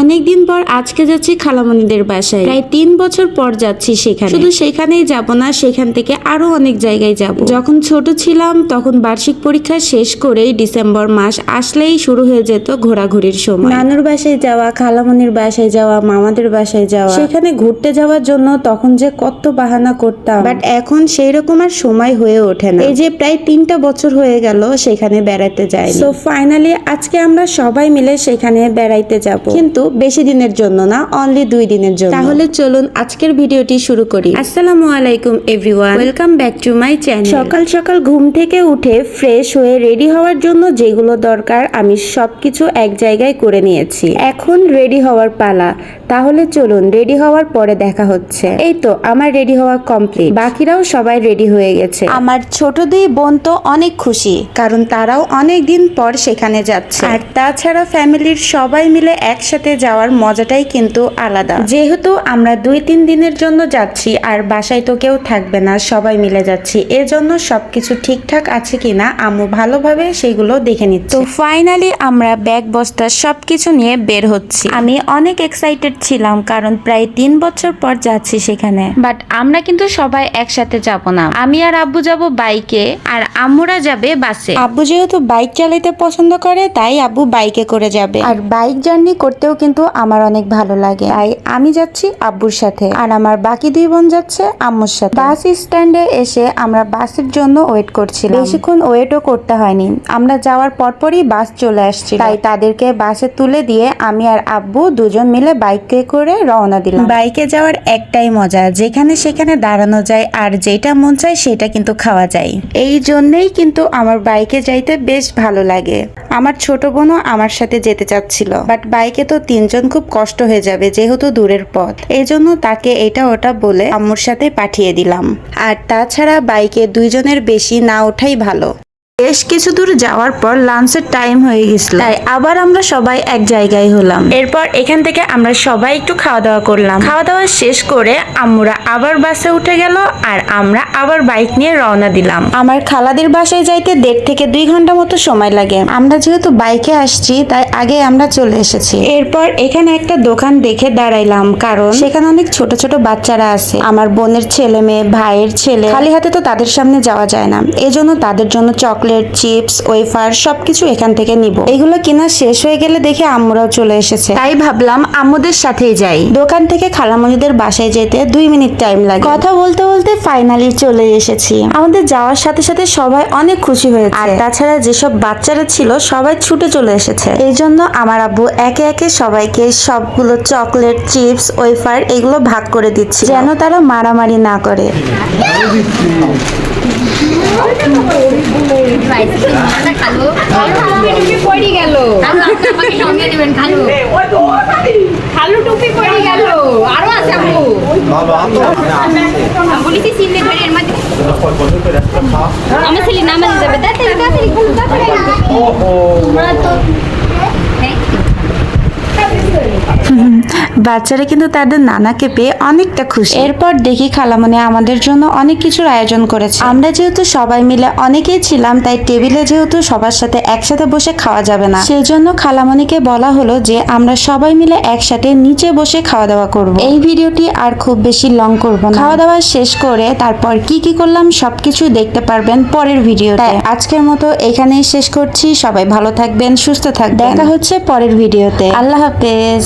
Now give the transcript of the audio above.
অনেকদিন পর আজকে যাচ্ছি খালামণিদের বাসায়। প্রায় 3 বছর পর যাচ্ছি সেখানে। শুধু সেখানেই যাব না, সেখান থেকে আরো অনেক জায়গায় যাব। যখন ছোট ছিলাম তখন বার্ষিক পরীক্ষা শেষ করেই ডিসেম্বর মাস আসলেই শুরু হয়ে যেত ঘোরাঘুরির সময়। নানুর বাসায় যাওয়া, খালামণির বাসায় যাওয়া, মামাদের বাসায় যাওয়া, সেখানে ঘুরতে যাওয়ার জন্য তখন যে কত বাহানা করতাম, বাট এখন সেই রকম আর সময় হয়ে ওঠে না। এই যে প্রায় 3টা বছর হয়ে গেল সেখানে বেড়াতে যাই। সো ফাইনালি আজকে আমরা সবাই মিলে সেখানে বেড়াইতে যাব, কিন্তু বেশি দিনের জন্য না, অনলি 2 দিনের জন্য। তাহলে চলুন আজকের ভিডিওটি শুরু করি। আসসালামু আলাইকুম everyone, welcome back to my channel. সকাল সকাল ঘুম থেকে উঠে ফ্রেশ হয়ে রেডি হওয়ার জন্য যেগুলো দরকার আমি সবকিছু এক জায়গায় করে নিয়েছি। এখন রেডি হওয়ার পালা। তাহলে চলুন রেডি হওয়ার পরে দেখা হচ্ছে। এই তো আমার রেডি হওয়া কমপ্লিট, বাকিরাও সবাই রেডি হয়ে গেছে। আমার ছোট দুই বোন তো অনেক খুশি, কারণ তারাও অনেক দিন পর সেখানে যাচ্ছে। আর তাছাড়া ফ্যামিলির সবাই মিলে একসাথে যাওয়ার মজাটাই কিন্তু আলাদা। যেহেতু আমরা 2-3 দিনের জন্য যাচ্ছি আর বাসায় তো কেউ থাকবে না, সবাই মিলে যাচ্ছি, এজন্য সবকিছু ঠিকঠাক আছে কিনা আম্মু ভালোভাবে সেগুলো দেখে নিচ্ছে। তো ফাইনালি আমরা ব্যাগ বস্তা সবকিছু নিয়ে বের হচ্ছি। আমি অনেক এক্সাইটেড ছিলাম, কারণ প্রায় 3 বছর পর যাচ্ছি সেখানে। বাট আমরা কিন্তু সবাই একসাথে যাব না। আমি আর আব্বু যাব বাইকে, আর আম্মুরা যাবে বাসে। আব্বু যেহেতু বাইক চালাতে পছন্দ করে তাই আব্বু বাইকে করে যাবে। আর বাইক জার্নি করতেও কিন্তু আমার অনেক ভালো লাগে, তাই আমি যাচ্ছি আব্বুর সাথে, আর আমার বাকি 2 বোন যাচ্ছে আম্মুর সাথে। বাস স্ট্যান্ডে এসে আমরা বাসের জন্য ওয়েট করছিলাম। বেশিক্ষণ ওয়েটও করতে হয়নি, আমরা যাওয়ার পরপরই বাস চলে আসছিল, তাই তাদেরকে বাসে তুলে দিয়ে আমি আর আব্বু দুজন মিলে বাইকে করে রওনা দিলাম। বাইকে যাওয়ার একটাই মজা, যেখানে সেখানে দাঁড়ানো যায় আর যেটা মন চায় সেটা কিন্তু খাওয়া যায়। এই জন্যই কিন্তু আমার বাইকে যাইতে বেশ ভালো লাগে। আমার ছোট বোনও আমার সাথে যেতে চাচ্ছিল, বাট বাইকে তো 3 জন খুব কষ্ট হয়ে যাবে যেহেতু দূরের পথ। এই জন্য তাকে এটা ওটা বলে আম্মুর সাথে পাঠিয়ে দিলাম। আর তাছাড়া বাইকে 2 জনের বেশি না ওঠাই ভালো। বেশ কিছু দূর যাওয়ার পর লাঞ্চের টাইম হয়ে গেছিল, তাই আবার আমরা সবাই এক জায়গায় হলাম। এরপর এখান থেকে আমরা সবাই একটু খাওয়া দাওয়া করলাম। খাওয়া দাওয়া শেষ করে আম্মুরা আবার বাসে উঠে গেল, আর আমরা আবার বাইক নিয়ে রওনা দিলাম। আমার খালাদের বাসায় যাইতে 1.5 থেকে 2 ঘন্টা মতো সময় লাগে। আমরা যেহেতু বাইকে আসছি তাই আগে আমরা চলে এসেছি। এরপর এখানে একটা দোকান দেখে দাঁড়াইলাম, কারণ সেখানে অনেক ছোট ছোট বাচ্চারা আছে। আমার বোনের ছেলে মেয়ে, ভাইয়ের ছেলে, খালি হাতে তো তাদের সামনে যাওয়া যায় না, এজন্য তাদের জন্য চকলেট, চিপস, ওয়েফার সবকিছু এখান থেকে নিব। এগুলো কিনা শেষ হয়ে গেলে দেখে আম্মুরাও চলে এসেছে, তাই ভাবলাম আম্মুদের সাথেই যাই। দোকান থেকে খালামণিদের বাসায় যেতে 2 মিনিট টাইম লাগে। কথা বলতে বলতে ফাইনালি চলে এসেছি। আমাদের যাওয়ার সাথে সাথে সবাই অনেক খুশি হয়েছে, আর তাছাড়া যেসব বাচ্চারা ছিল সবাই ছুটে চলে এসেছে। এই জন্য আমার আব্বু একে একে সবাইকে সবগুলো চকলেট, চিপস, ওয়েফার এগুলো ভাগ করে দিচ্ছে, যেন তারা মারামারি না করে। খালু টুপি পড়ে গেল, আরো আছে আম্মু বলিছি সিলে ধরে এর মধ্যে আমার ছেলে নামাজ যাবে তাড়াতাড়ি বাচ্চারা কিন্তু তাদের নানাকে পেয়ে অনেকটা খুশি। এরপর দেখি খালামণি আমাদের জন্য অনেক কিছুর আয়োজন করেছে। আমরা যেহেতু সবাই মিলে অনেকেই ছিলাম, তাই টেবিলে যেহেতু সবার সাথে একসাথে বসে খাওয়া যাবে না, সেই জন্য খালামণিকে বলা হলো যে আমরা সবাই মিলে একসাথে নিচে বসে খাওয়া দাওয়া করব। এই ভিডিওটি আর খুব বেশি লং করব না। খাওয়া দাওয়া শেষ করে তারপর কি কি করলাম সবকিছু দেখতে পারবেন পরের ভিডিওতে। আজকের মতো এখানেই শেষ করছি। সবাই ভালো থাকবেন, সুস্থ থাকবেন। দেখা হচ্ছে পরের ভিডিওতে। আল্লাহ হাফেজ।